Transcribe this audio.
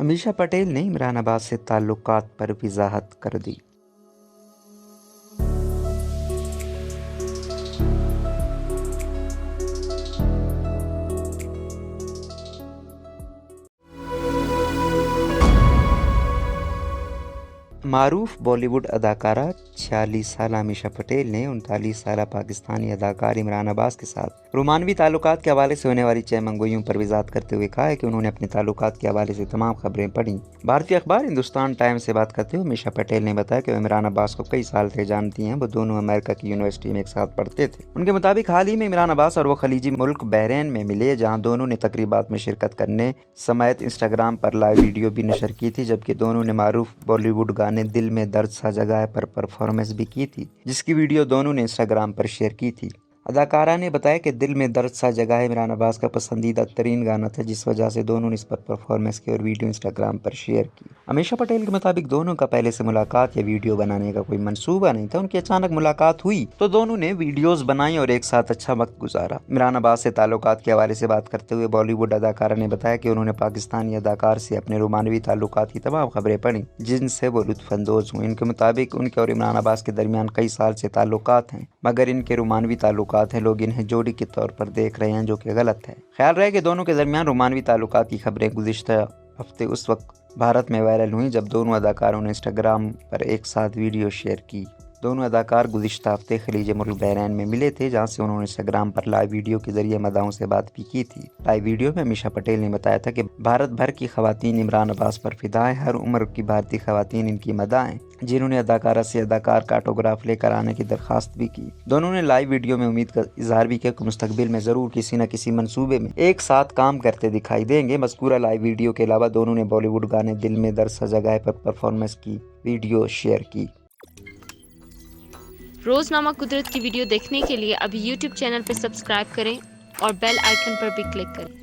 अमीषा पटेल ने इमरान अब्बास से ताल्लुकात पर वजाहत कर दी। मारूफ बॉलीवुड अदाकारा 46 साल अमीषा पटेल ने 39 साल पाकिस्तानी अदाकार इमरान अब्बास के साथ रोमानवी ताल्लुकात के हवाले से होने वाली चहमंगोइयों पर वजाहत करते हुए कहा है कि उन्होंने अपने ताल्लुकात के हवाले से तमाम खबरें पढ़ी। भारतीय अखबार हिंदुस्तान टाइम्स से बात करते हुए अमीषा पटेल ने बताया कि वो इमरान अब्बास को कई साल से जानती हैं। वो दोनों अमेरिका की यूनिवर्सिटी में एक साथ पढ़ते थे। उनके मुताबिक हाल ही में इमरान अब्बास और वो खलीजी मुल्क बहरीन में मिले, जहाँ दोनों ने तकरीबात में शिरकत करने समेत इंस्टाग्राम पर लाइव वीडियो भी नशर की थी, जबकि दोनों ने मारूफ बॉलीवुड गाने दिल में दर्द सा जगह है पर परफॉर्मेंस भी की थी, जिसकी वीडियो दोनों ने इंस्टाग्राम पर शेयर की थी। अदाकारा ने बताया कि दिल में दर्द सा जगह है इमरान अब्बास का पसंदीदा तरीन गाना था, जिस वजह से दोनों ने इस पर परफॉर्मेंस की और वीडियो इंस्टाग्राम पर शेयर की। अमीषा पटेल के मुताबिक दोनों का पहले से मुलाकात या वीडियो बनाने का कोई मंसूबा नहीं था। उनकी अचानक मुलाकात हुई तो दोनों ने वीडियोस बनाई और एक साथ अच्छा वक्त गुजारा। इमरान अब्बास से ताल्लुकात के हवाले से बात करते हुए बॉलीवुड अदाकारा ने बताया कि उन्होंने पाकिस्तानी अदाकार से अपने रोमानवी ताल्लुकात की तमाम खबरें पढ़ी, जिनसे वो लुत्फानंदोज हुए। इनके मुताबिक उनके और इमरान अब्बास के दरमियान कई साल से ताल्लुकात हैं, मगर इनके रोमानवी ताल्लुकात हैं। लोग इन्हें जोड़ी के तौर पर देख रहे हैं, जो कि गलत है। ख्याल रहे कि दोनों के दरमियान रोमानवी ताल्लुकात की खबरें गुज़िश्ता हफ्ते उस वक्त भारत में वायरल हुई जब दोनों अदाकारों ने इंस्टाग्राम पर एक साथ वीडियो शेयर की। दोनों अदाकार गुज़िश्ता हफ्ते खलीजी मुल्क बहरीन में मिले थे, जहां से उन्होंने इंस्टाग्राम पर लाइव वीडियो के जरिए मदाओं से बात भी की थी। लाइव वीडियो में अमीषा पटेल ने बताया था कि भारत भर की खवातीन इमरान अब्बास पर फिदा है। हर उम्र की भारतीय खवातीन इनकी मदा हैं, जिन्होंने अदाकारा से अदाकार का ऑटोग्राफ लेकर आने की दरखास्त भी की। दोनों ने लाइव वीडियो में उम्मीद का इजहार भी किया कि मुस्तकबिल में जरूर किसी न किसी मंसूबे में एक साथ काम करते दिखाई देंगे। मज़कूरा लाइव वीडियो के अलावा दोनों ने बॉलीवुड गाने दिल में दर्द सा जगह पर परफॉर्मेंस की वीडियो शेयर की। रोज़नामा कुदरत की वीडियो देखने के लिए अभी YouTube चैनल पर सब्सक्राइब करें और बेल आइकन पर भी क्लिक करें।